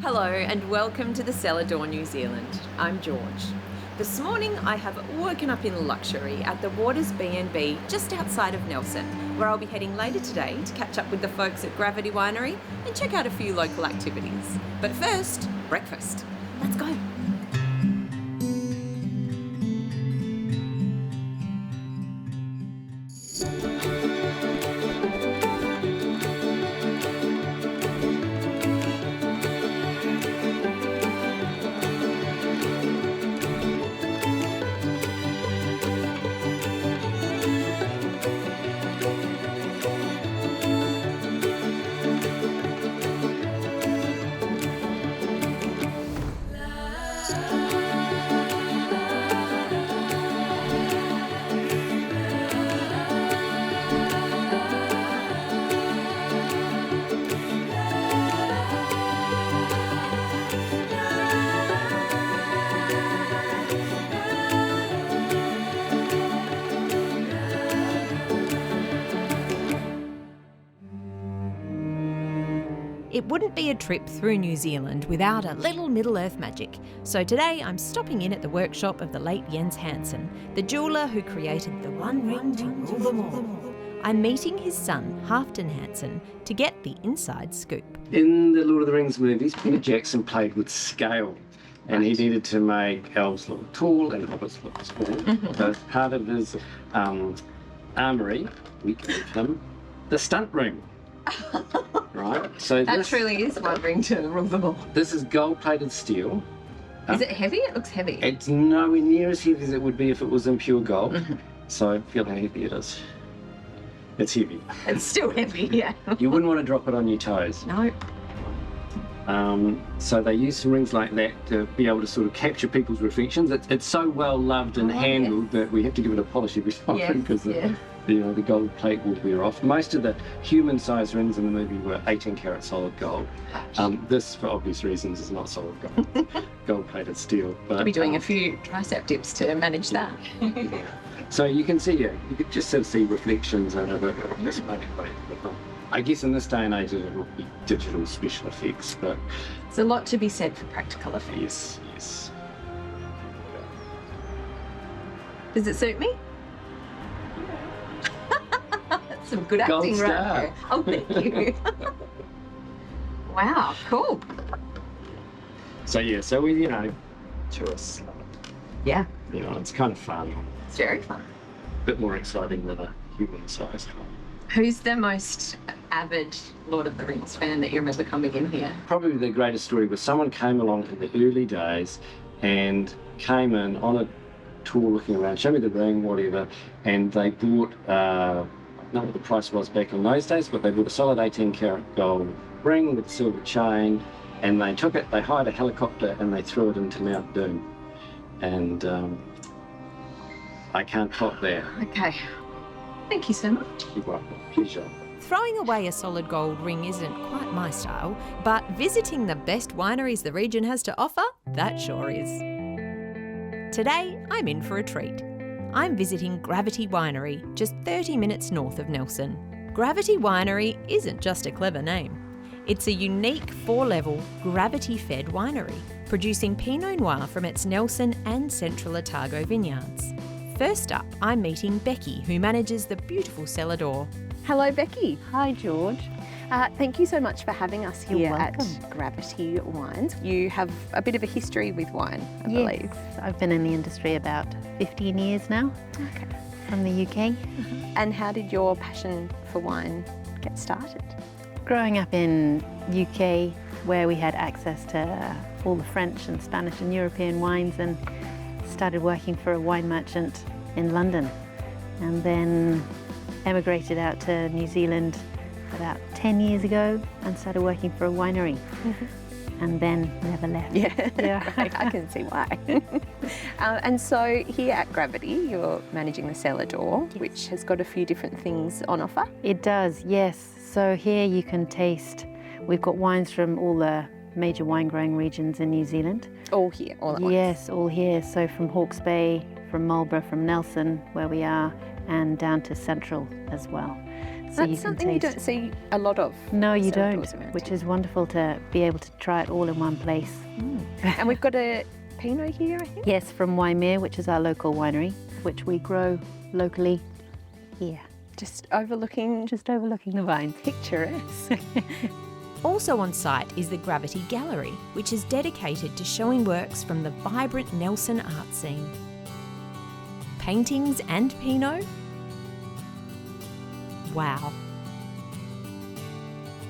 Hello and welcome to the Cellar Door, New Zealand. I'm George. This morning I have woken up in luxury at the Waters B&B just outside of Nelson, where I'll be heading later today to catch up with the folks at Gravity Winery and check out a few local activities. But first, breakfast. Let's go. It wouldn't be a trip through New Zealand without a little Middle-earth magic. So today I'm stopping in at the workshop of the late Jens Hansen, the jeweller who created the one ring to rule them all. I'm meeting his son, Halfdan Hansen, to get the inside scoop. In the Lord of the Rings movies, Peter Jackson played with scale, and he needed to make elves look tall and hobbits look small. So as part of his armoury, we gave him the stunt ring. Right, so That truly is one ring to rule them all. This is gold-plated steel. Is it heavy? It looks heavy. It's nowhere near as heavy as it would be if it was in pure gold. So feel how heavy it is. It's heavy. It's still heavy, yeah. You wouldn't want to drop it on your toes. No. So they use some rings like that to be able to sort of capture people's reflections. It's so well loved and handled that we have to give it a polish every so often because the gold plate will wear off. Most of the human-sized rings in the movie were 18-karat solid gold. This, for obvious reasons, is not solid gold. Gold-plated steel. But I'll be doing a few tricep dips to manage that. So you can see, you could just sort of see reflections out of it. I guess in this day and age it will be digital special effects, but It's a lot to be said for practical effects. yes. Does it suit me? That's some good Gold acting star. right there. Oh, thank you. Wow, cool. So we, tourists. Yeah, It's kind of fun. it's very fun. A bit more exciting than a human-sized one. Who's the most avid Lord of the Rings fan that you remember coming in here? Probably the greatest story was someone came along in the early days and came in on a tour looking around, show me the ring, whatever, and they bought, I don't know what the price was back in those days, but they bought a solid 18-karat gold ring with a silver chain, and they took it, they hired a helicopter, and they threw it into Mount Doom. And I can't top that. Okay. Thank you so much. You're welcome. Pleasure. Throwing away a solid gold ring isn't quite my style, but visiting the best wineries the region has to offer, that sure is. Today, I'm in for a treat. I'm visiting Gravity Winery, just 30 minutes north of Nelson. Gravity Winery isn't just a clever name. It's a unique 4-level, gravity-fed winery, producing Pinot Noir from its Nelson and Central Otago vineyards. First up, I'm meeting Becky, who manages the beautiful Cellar Door. Hello, Becky. Hi, George. Thank you so much for having us You're here welcome. at Gravity Wines. You have a bit of a history with wine, I believe. I've been in the industry about 15 years now. Okay. From the UK. And how did your passion for wine get started? Growing up in UK, where we had access to all the French and Spanish and European wines, and started working for a wine merchant in London, and then emigrated out to New Zealand about 10 years ago and started working for a winery, and then never left. Yeah. I can see why. And so here at Gravity, you're managing the Cellar Door, which has got a few different things on offer. It does, yes. So here you can taste, we've got wines from all the major wine growing regions in New Zealand. All here, all at once. Yes, all here. So from Hawke's Bay, from Marlborough, from Nelson, where we are, and down to Central as well. So you That's can something you taste. don't see a lot of. No, you cellar don't, doors around which here. is wonderful to be able to try it all in one place. And we've got a Pinot here, I think. Yes, from Waimea, which is our local winery, which we grow locally here, Just overlooking, just overlooking the vines. picturesque. Also on site is the Gravity Gallery, which is dedicated to showing works from the vibrant Nelson art scene. Paintings and Pinot? Wow.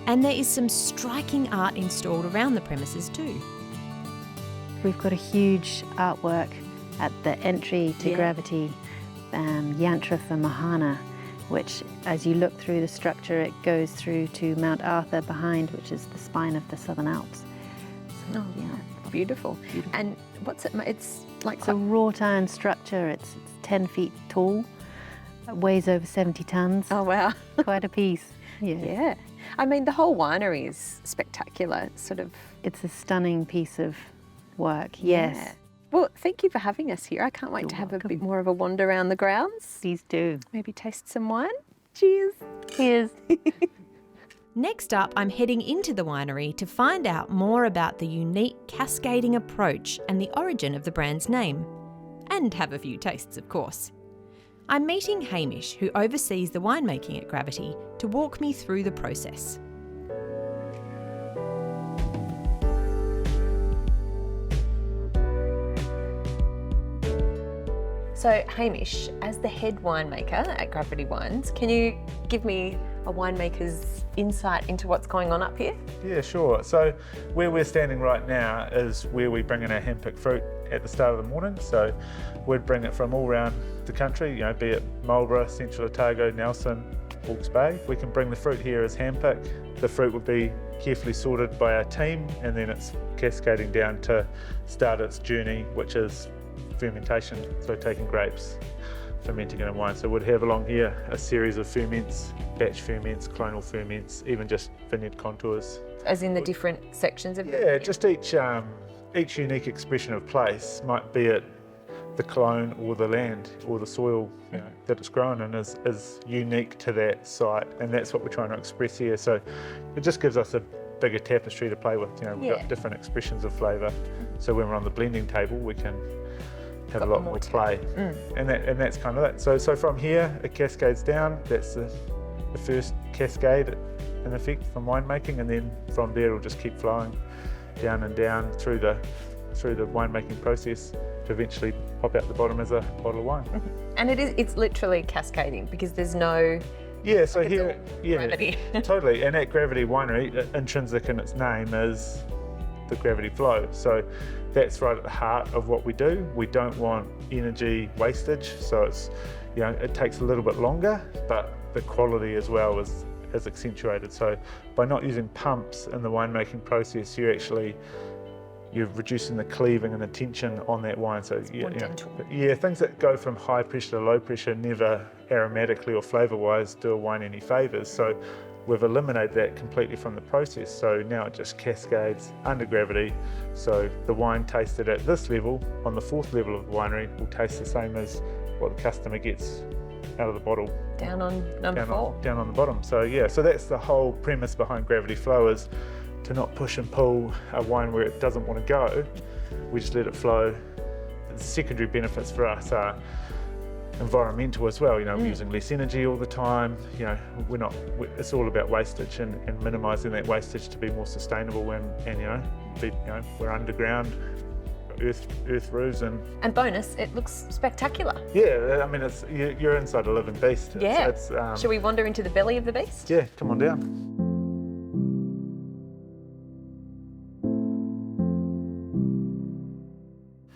And there is some striking art installed around the premises too. We've got a huge artwork at the entry to Yeah. Gravity, Yantra for Mahana, which as you look through the structure, it goes through to Mount Arthur behind, which is the spine of the Southern Alps. So, Oh, yeah, beautiful. And what's it? It's like it's a wrought iron structure. It's 10 feet tall, it weighs over 70 tons. oh wow. Quite a piece. Yeah. Yeah. I mean, the whole winery is spectacular. It's sort of. It's a stunning piece of work. Yes. Yeah. Well, thank you for having us here. I can't wait You're to have a welcome. bit more of a wander around the grounds. Please do. Maybe taste some wine. Cheers. Cheers. Next up, I'm heading into the winery to find out more about the unique cascading approach and the origin of the brand's name. And have a few tastes, of course. I'm meeting Hamish, who oversees the winemaking at Gravity, to walk me through the process. So, Hamish, as the head winemaker at Gravity Wines, can you give me a winemaker's insight into what's going on up here? Yeah, sure. So where we're standing right now is where we bring in our hand-picked fruit at the start of the morning. So we'd bring it from all around the country, be it Marlborough, Central Otago, Nelson, Hawke's Bay. We can bring the fruit here as hand-picked. The fruit would be carefully sorted by our team, and then it's cascading down to start its journey, which is fermentation, so taking grapes, fermenting it in wine. So we'd have along here a series of ferments, batch ferments, clonal ferments, even just vineyard contours. As in the different sections of Yeah, just each unique expression of place, might be it the clone or the land or the soil that it's grown in is unique to that site, and that's what we're trying to express here. So it just gives us a bigger tapestry to play with. We've got different expressions of flavour. So when we're on the blending table, we can have a lot more play, and that's kind of it. So from here it cascades down. That's the first cascade in effect from winemaking, and then from there it'll just keep flowing down and down through the winemaking process to eventually pop out the bottom as a bottle of wine. And it's literally cascading because there's no Yeah, so here, gravity. Totally. And at Gravity Winery, intrinsic in its name is the gravity flow. So that's right at the heart of what we do. We don't want energy wastage, so it's it takes a little bit longer, but the quality as well is accentuated. So by not using pumps in the winemaking process, you're reducing the cleaving and the tension on that wine. So things that go from high pressure to low pressure never aromatically or flavour-wise do a wine any favours. So we've eliminated that completely from the process. So now it just cascades under gravity. So the wine tasted at this level, on the fourth level of the winery, will taste the same as what the customer gets out of the bottle. Down on number 4. Down on the bottom. So so that's the whole premise behind Gravity Flow, is to not push and pull a wine where it doesn't want to go. We just let it flow. The secondary benefits for us are environmental as well. We're using less energy all the time. It's all about wastage and minimising that wastage to be more sustainable. We're underground, earth roofs, and bonus, it looks spectacular. yeah. I mean, you're inside a living beast. Shall we wander into the belly of the beast? Yeah, come on down.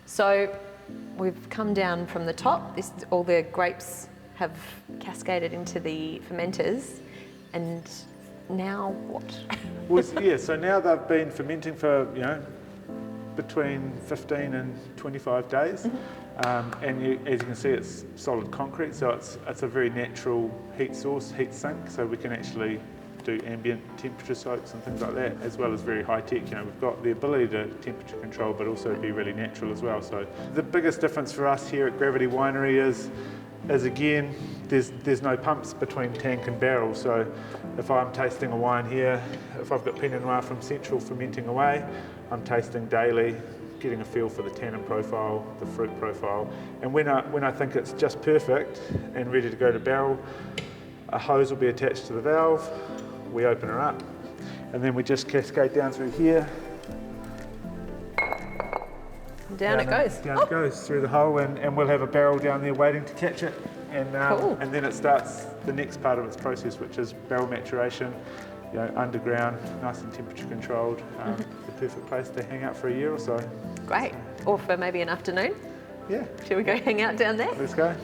So we've come down from the top. All the grapes have cascaded into the fermenters, and now what? So now they've been fermenting for between 15 and 25 days, and as you can see, it's solid concrete, so it's a very natural heat source, heat sink, so we can actually do ambient temperature soaks and things like that, as well as very high tech. We've got the ability to temperature control, but also be really natural as well. So the biggest difference for us here at Gravity Winery is is again, there's no pumps between tank and barrel. So if I'm tasting a wine here, if I've got Pinot Noir from Central fermenting away, I'm tasting daily, getting a feel for the tannin profile, the fruit profile. And when I think it's just perfect and ready to go to barrel, a hose will be attached to the valve, we open her up, and then we just cascade down through here. Down it goes. Down it goes through the hole, and we'll have a barrel down there waiting to catch it. And, Cool. and then it starts the next part of its process, which is barrel maturation, underground, nice and temperature controlled. The perfect place to hang out for a year or so. Great. Or for maybe an afternoon. Yeah, Shall we go hang out down there? let's go.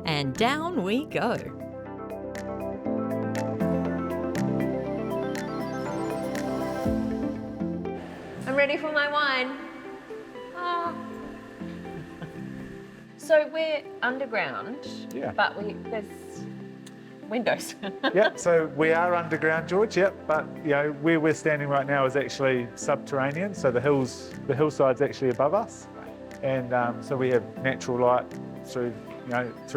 And down we go. I'm ready for my wine. Ah. So we're underground, Yeah. but there's windows. Yep, so we are underground, George, yep, but where we're standing right now is actually subterranean, so the hillside's actually above us. And so we have natural light through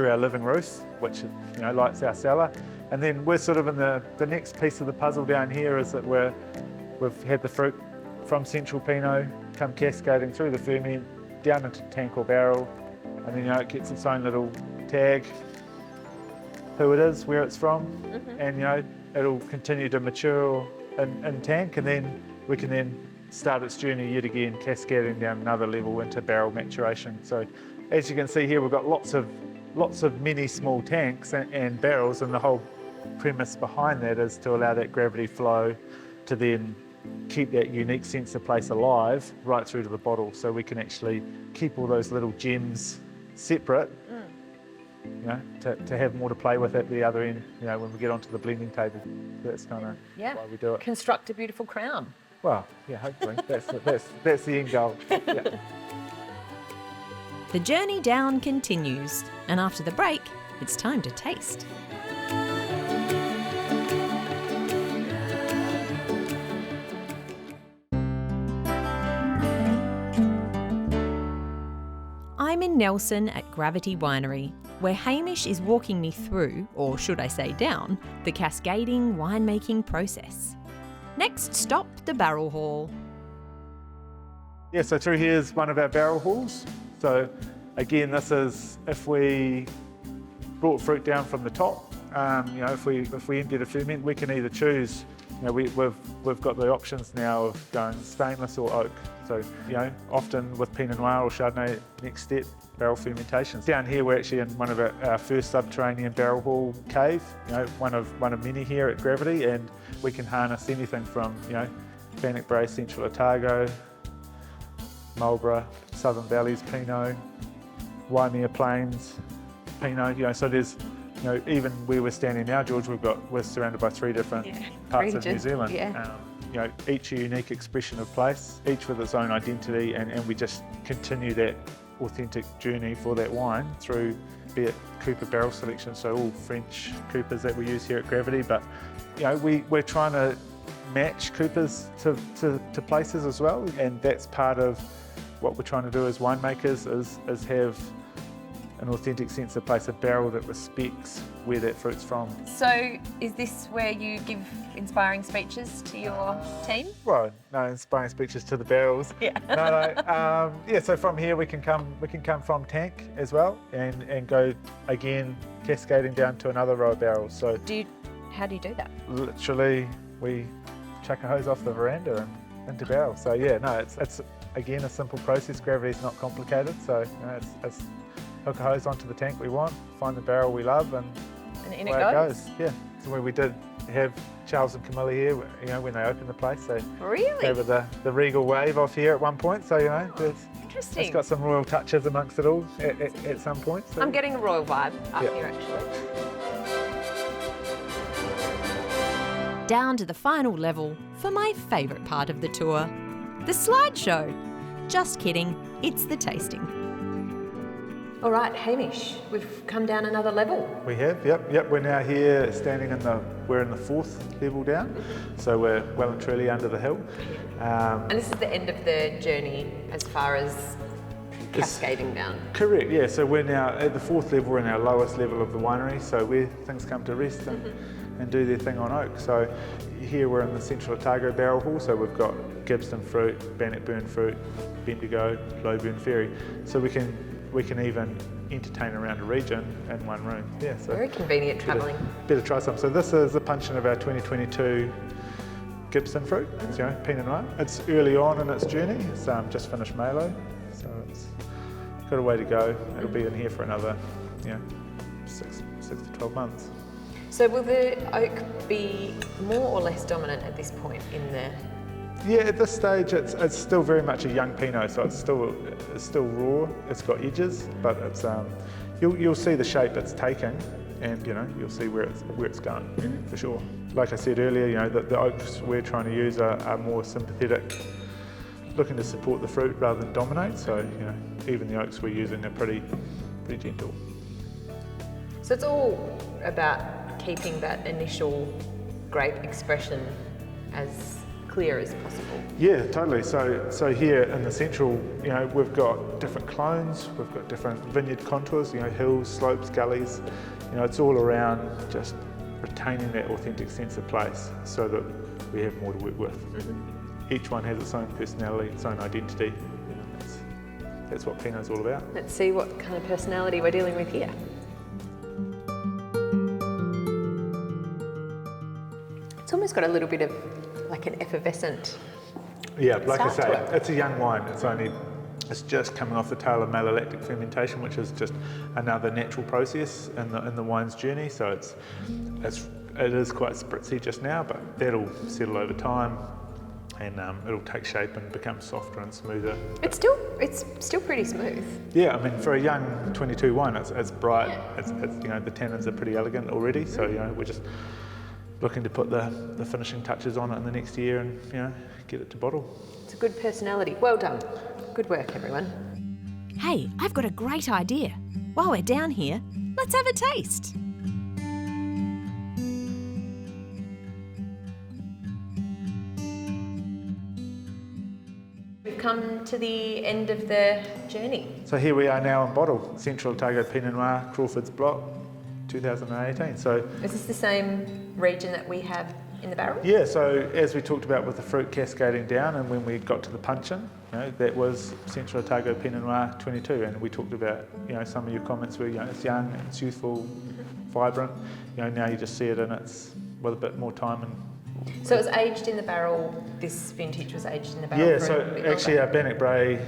our living roof, which lights our cellar. And then we're sort of in the next piece of the puzzle down here is that we've had the fruit from Central Pinot come cascading through the ferment, down into tank or barrel, and then it gets its own little tag, who it is, where it's from, and it'll continue to mature in tank, and then we can then start its journey yet again, cascading down another level into barrel maturation. So as you can see here, we've got lots of many small tanks and barrels, and the whole premise behind that is to allow that gravity flow to then keep that unique sense of place alive right through to the bottle, so we can actually keep all those little gems separate, to have more to play with at the other end, when we get onto the blending table. That's kind of why we do it. Construct a beautiful crown. Well, yeah, hopefully. That's the end goal. Yeah. The journey down continues, and after the break, it's time to taste. I'm in Nelson at Gravity Winery, where Hamish is walking me through, or should I say down, the cascading winemaking process. Next stop, the barrel hall. Yeah, so through here is one of our barrel halls. So again, this is if we brought fruit down from the top. If we empty the ferment, we can either choose. We've got the options now of going stainless or oak. So often with Pinot Noir or Chardonnay, next step, barrel fermentations. Down here, we're actually in one of our first subterranean barrel hall cave. One of many here at Gravity, and we can harness anything from Bannock Brae, Central Otago, Marlborough, Southern Valleys Pinot, Waimea Plains Pinot. So there's even where we're standing now, George, we're surrounded by three different parts of New Zealand. Yeah. Each a unique expression of place, each with its own identity, and we just continue that authentic journey for that wine through, be it Cooper barrel selection, so all French Coopers that we use here at Gravity, but we're trying to match Coopers to places as well, and that's part of what we're trying to do as winemakers is have an authentic sense of place, a barrel that respects where that fruit's from. So is this where you give inspiring speeches to your team? Well, no, inspiring speeches to the barrels. Yeah. No. So from here we can come from tank as well, and go again cascading down to another row of barrels. So How do you do that? literally we chuck a hose off the veranda and into barrel. So yeah, no, it's again a simple process. Gravity's not complicated. So it's hook a hose onto the tank we want, find the barrel we love, and In away it goes? Yeah, so where we did have Charles and Camilla here, when they opened the place, so Really? they were the regal wave off here at one point. So Interesting. it's got some royal touches amongst it all at some point. So. I'm getting a royal vibe up Yeah. here actually. Down to the final level for my favourite part of the tour, the slideshow. Just kidding, it's the tasting. All right, Hamish, we've come down another level. We have, yep. We're now here standing we're in the fourth level down, so we're well and truly under the hill. And this is the end of the journey as far as cascading down. Correct, yeah. So we're now at the 4th level, we're in our lowest level of the winery, so where things come to rest and do their thing on oak. So here we're in the Central Otago barrel hall, so we've got Gibbston fruit, Bannockburn fruit, Bendigo, Lowburn Ferry. So we can even entertain around a region in one room. Yeah, so Very convenient travelling. better try some. So this is the puncheon of our 2022 Gibbston fruit. It's, Pinot Noir. It's early on in its journey. It's just finished Malo, so it's got a way to go. It'll be in here for another, 6 to 12 months. So will the oak be more or less dominant at this point in the... Yeah, at this stage it's still very much a young Pinot, so it's still raw. It's got edges, but it's you'll see the shape it's taking, and you'll see where it's going for sure. Like I said earlier, the oaks we're trying to use are more sympathetic, looking to support the fruit rather than dominate. So even the oaks we're using are pretty gentle. So it's all about keeping that initial grape expression as clear as possible. Yeah, totally. So here in the central, we've got different clones, we've got different vineyard contours, hills, slopes, gullies. It's all around just retaining that authentic sense of place so that we have more to work with. Each one has its own personality, its own identity. That's what Pinot's all about. Let's see what kind of personality we're dealing with here. It's almost got a little bit of like an effervescent. Yeah, like I start to say, it's a young wine. It's just coming off the tail of malolactic fermentation, which is just another natural process in the wine's journey. So it is quite spritzy just now, but that'll settle over time, and it'll take shape and become softer and smoother. It's still pretty smooth. Yeah, I mean, for a young 22 wine, it's bright. It's the tannins are pretty elegant already. So we're just looking to put the finishing touches on it in the next year and get it to bottle. It's a good personality. Well done. Good work, everyone. Hey, I've got a great idea. While we're down here, let's have a taste. We've come to the end of the journey. So here we are now in bottle, Central Otago Pinot Noir, Crawford's Block, 2018. So Is this the same region that we have in the barrel? yeah, so as we talked about with the fruit cascading down, and when we got to the puncheon, that was Central Otago Pinot Noir 22, and we talked about some of your comments were it's young, it's youthful, vibrant. Now you just see it and it's with a bit more time. And So it was aged in the barrel. This vintage was aged in the barrel. yeah, for so a bit actually longer. our Bannock Bray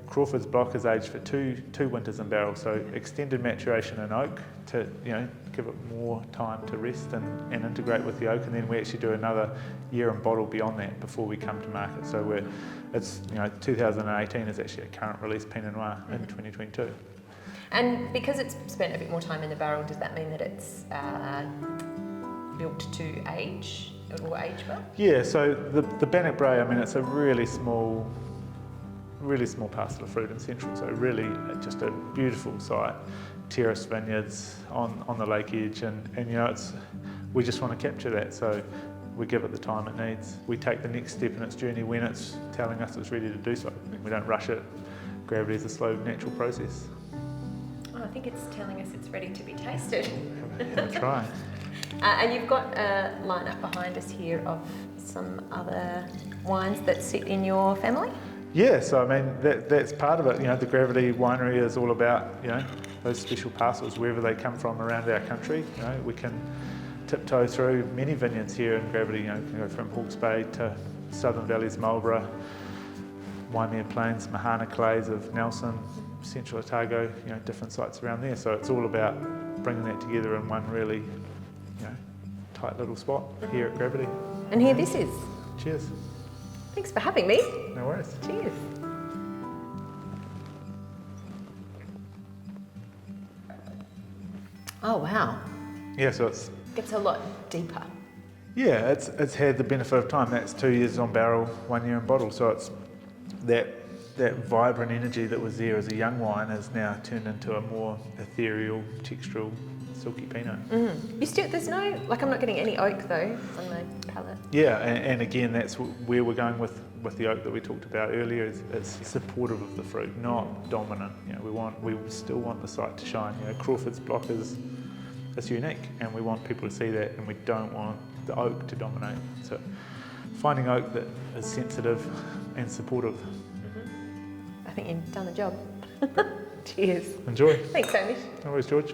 Crawford's Block is aged for two winters in barrel, so extended maturation in oak to give it more time to rest and integrate with the oak, and then we actually do another year in bottle beyond that before we come to market. So it's 2018 is actually a current release Pinot Noir in 2022. And because it's spent a bit more time in the barrel, does that mean that it's built to age? It will age well? Yeah, so the Bannock Bray, I mean, it's a really small parcel of fruit in Central, so really just a beautiful site, terraced vineyards on the lake edge, and we just want to capture that, so we give it the time it needs. We take the next step in its journey when it's telling us it's ready to do so. We don't rush it. Gravity is a slow, natural process. Oh, I think it's telling us it's ready to be tasted. Have a try. And you've got a lineup behind us here of some other wines that sit in your family? Yeah, so I mean that's part of it. The Gravity Winery is all about those special parcels wherever they come from around our country. We can tiptoe through many vineyards here in Gravity. Can go from Hawke's Bay to Southern Valleys, Marlborough, Waimea Plains, Mahana Clays of Nelson, Central Otago. Different sites around there. So it's all about bringing that together in one really tight little spot here at Gravity. And here this is. Cheers. Thanks for having me. No worries. Cheers. Oh wow, Yeah, so it's a lot deeper. it's had the benefit of time. That's 2 years on barrel, 1 year in bottle. So it's that vibrant energy that was there as a young wine has now turned into a more ethereal, textural, silky peanut. There's no, like I'm not getting any oak though on my palate. Yeah, and again, that's where we're going with the oak that we talked about earlier. It's supportive of the fruit, not dominant. We still want the site to shine. Crawford's block is unique, and we want people to see that, and we don't want the oak to dominate. So finding oak that is sensitive and supportive. I think you've done the job. Cheers. Enjoy. Thanks, Amish. No worries, George.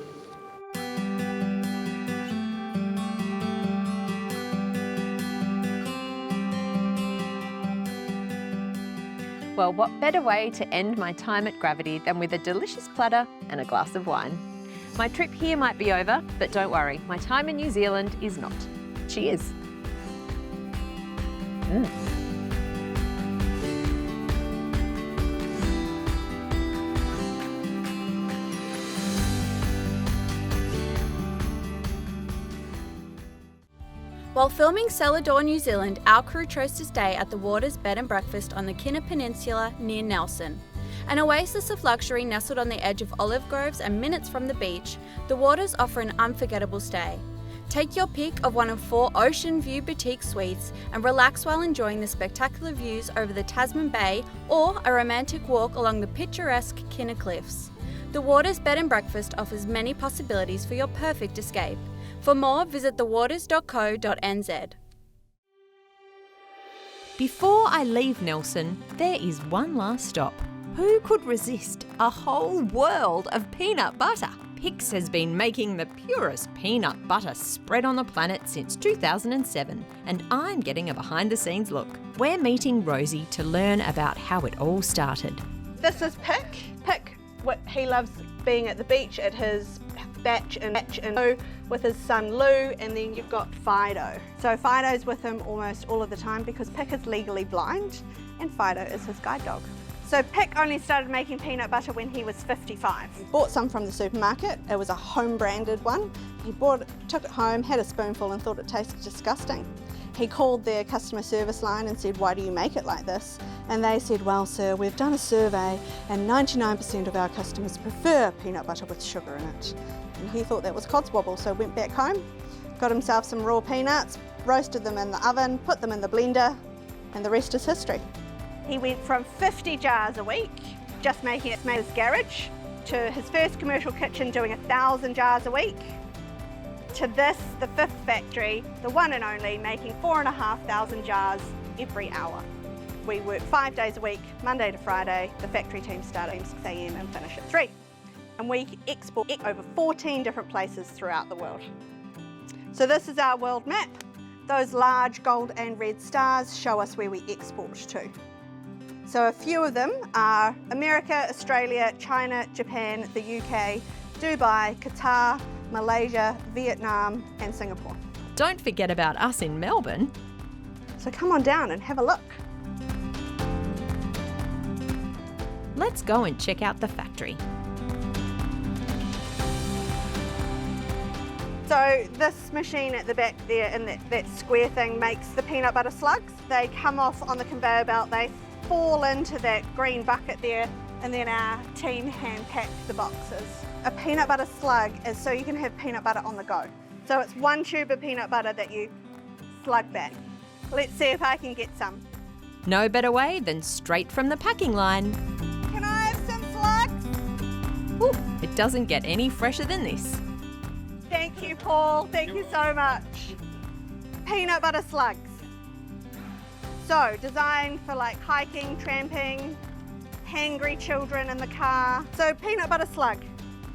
Well, what better way to end my time at Gravity than with a delicious platter and a glass of wine? My trip here might be over, but don't worry, my time in New Zealand is not. Cheers. While filming Cellar Door, New Zealand, our crew chose to stay at the Waters Bed and Breakfast on the Kinner Peninsula near Nelson. An oasis of luxury nestled on the edge of olive groves and minutes from the beach, the Waters offer an unforgettable stay. Take your pick of one of 4 ocean view boutique suites and relax while enjoying the spectacular views over the Tasman Bay or a romantic walk along the picturesque Kinner Cliffs. The Waters Bed and Breakfast offers many possibilities for your perfect escape. For more, visit thewaters.co.nz. Before I leave Nelson, there is one last stop. Who could resist a whole world of peanut butter? Pix has been making the purest peanut butter spread on the planet since 2007, and I'm getting a behind-the-scenes look. We're meeting Rosie to learn about how it all started. This is Pick. Pick, he loves being at the beach at his batch and with his son Lou, and then you've got Fido. So Fido's with him almost all of the time because Pick is legally blind and Fido is his guide dog. So Pick only started making peanut butter when he was 55. He bought some from the supermarket. It was a home branded one. He took it home, had a spoonful and thought it tasted disgusting. He called their customer service line and said, "Why do you make it like this?" And they said, "Well, sir, we've done a survey and 99% of our customers prefer peanut butter with sugar in it." And he thought that was codswobble, so went back home, got himself some raw peanuts, roasted them in the oven, put them in the blender, and the rest is history. He went from 50 jars a week, just making it in his garage, to his first commercial kitchen doing 1,000 jars a week, to this, the 5th factory, the one and only, making 4,500 jars every hour. We work 5 days a week, Monday to Friday. The factory team start at 6 a.m. and finish at 3. And we export over 14 different places throughout the world. So this is our world map. Those large gold and red stars show us where we export to. So a few of them are America, Australia, China, Japan, the UK, Dubai, Qatar, Malaysia, Vietnam and Singapore. Don't forget about us in Melbourne. So come on down and have a look. Let's go and check out the factory. So this machine at the back there in that square thing makes the peanut butter slugs. They come off on the conveyor belt, they fall into that green bucket there, and then our team hand pack the boxes. A peanut butter slug is so you can have peanut butter on the go. So it's one tube of peanut butter that you slug back. Let's see if I can get some. No better way than straight from the packing line. Can I have some slugs? Ooh, it doesn't get any fresher than this. Thank you, Paul. Thank you so much. Peanut butter slugs. So designed for like hiking, tramping, hangry children in the car. So peanut butter slug,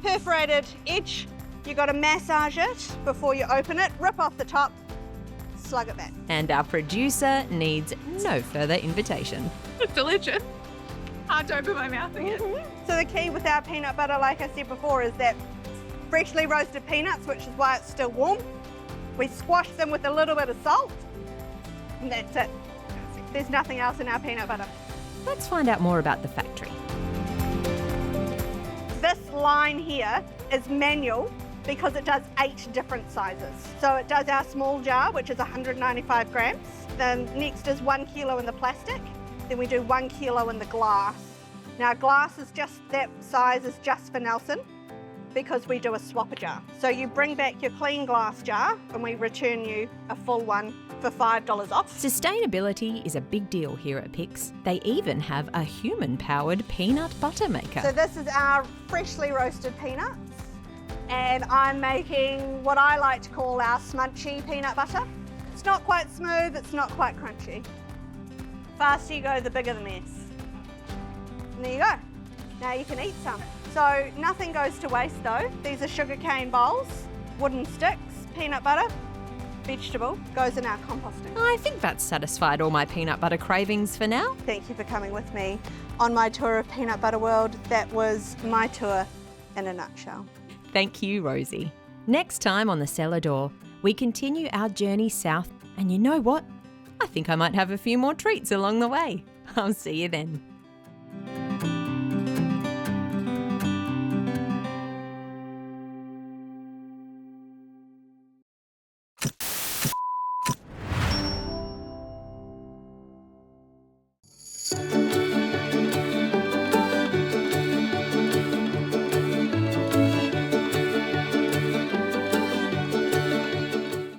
perforated edge. You got to massage it before you open it, rip off the top, slug it back. And our producer needs no further invitation. It's delicious. Hard to open my mouth again. So the key with our peanut butter, like I said before, is that freshly roasted peanuts, which is why it's still warm. We squash them with a little bit of salt, and that's it. There's nothing else in our peanut butter. Let's find out more about the factory. This line here is manual because it does 8 different sizes. So it does our small jar, which is 195 grams. Then next is 1 kilo in the plastic. Then we do 1 kilo in the glass. Now glass is just, that size is just for Nelson. because we do a swapper jar. So you bring back your clean glass jar and we return you a full one for $5 off. Sustainability is a big deal here at Pix. They even have a human-powered peanut butter maker. So this is our freshly roasted peanuts, and I'm making what I like to call our smunchy peanut butter. It's not quite smooth, it's not quite crunchy. Faster you go, the bigger the mess. And there you go. Now you can eat some. So nothing goes to waste though. These are sugarcane bowls, wooden sticks, peanut butter, vegetable, goes in our composting. I think that's satisfied all my peanut butter cravings for now. Thank you for coming with me on my tour of Peanut Butter World. That was my tour in a nutshell. Thank you, Rosie. Next time on the Cellar Door, we continue our journey south, and you know what? I think I might have a few more treats along the way. I'll see you then.